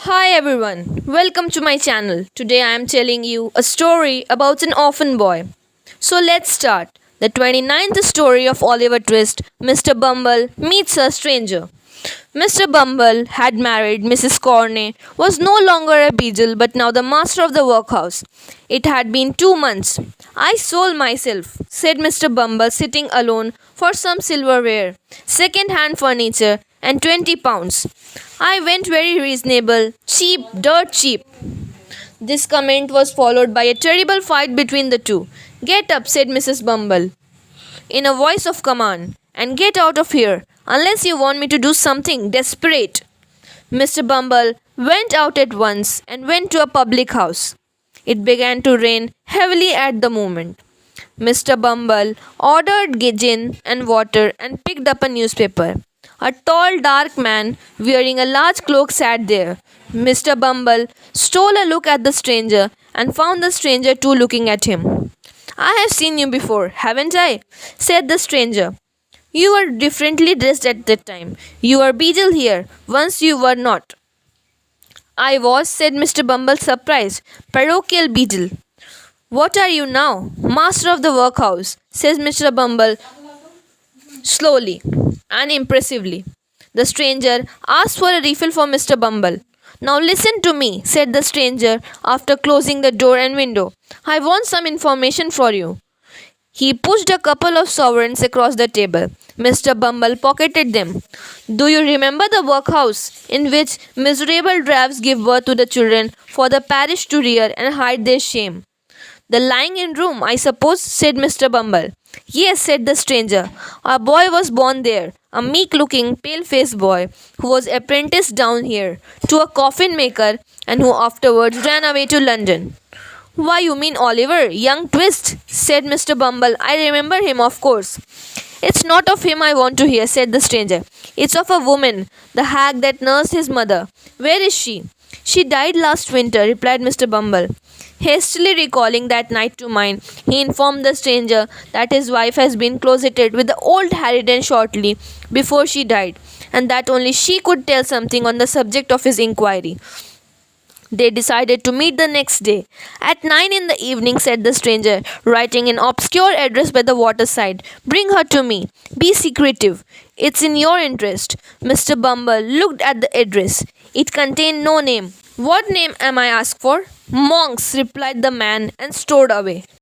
Hi everyone, welcome to my channel. Today I am telling you a story about an orphan boy. So let's start. The 29th story of Oliver Twist, Mr. Bumble meets a stranger. Mr. Bumble had married Mrs. Corney, was no longer a beadle but now the master of the workhouse. It had been 2 months. I sold myself, said Mr. Bumble, sitting alone for some silverware, second-hand furniture, and £20. I went very reasonable, cheap, dirt cheap. This comment was followed by a terrible fight between the two. Get up, said Mrs. Bumble, in a voice of command, and get out of here, unless you want me to do something desperate. Mr. Bumble went out at once and went to a public house. It began to rain heavily at the moment. Mr. Bumble ordered gin and water and picked up a newspaper. A tall, dark man wearing a large cloak sat there. Mr. Bumble stole a look at the stranger and found the stranger too looking at him. I have seen you before, haven't I? Said the stranger. You were differently dressed at that time. You were beadle here, once you were not. I was, said Mr. Bumble, surprised. Parochial beadle. What are you now? Master of the workhouse, says Mr. Bumble slowly and impressively. The stranger asked for a refill for Mr. Bumble. Now listen to me, said the stranger after closing the door and window. I want some information for you. He pushed a couple of sovereigns across the table. Mr. Bumble pocketed them. Do you remember the workhouse in which miserable drabs give birth to the children for the parish to rear and hide their shame? The lying in room, I suppose, said Mr. Bumble. Yes, said the stranger. A boy was born there, a meek looking, pale faced boy, who was apprenticed down here to a coffin maker and who afterwards ran away to London. Why, you mean Oliver, young Twist, said Mr. Bumble. I remember him, of course. It's not of him I want to hear, said the stranger. It's of a woman, the hag that nursed his mother. Where is she? She died last winter, replied Mr. Bumble. Hastily recalling that night to mind, he informed the stranger that his wife has been closeted with the old Harridan shortly before she died, and that only she could tell something on the subject of his inquiry. They decided to meet the next day. At 9 in the evening, said the stranger, writing an obscure address by the waterside. Bring her to me. Be secretive. It's in your interest. Mr. Bumble looked at the address. It contained no name. What name am I asked for? Monks, replied the man and strode away.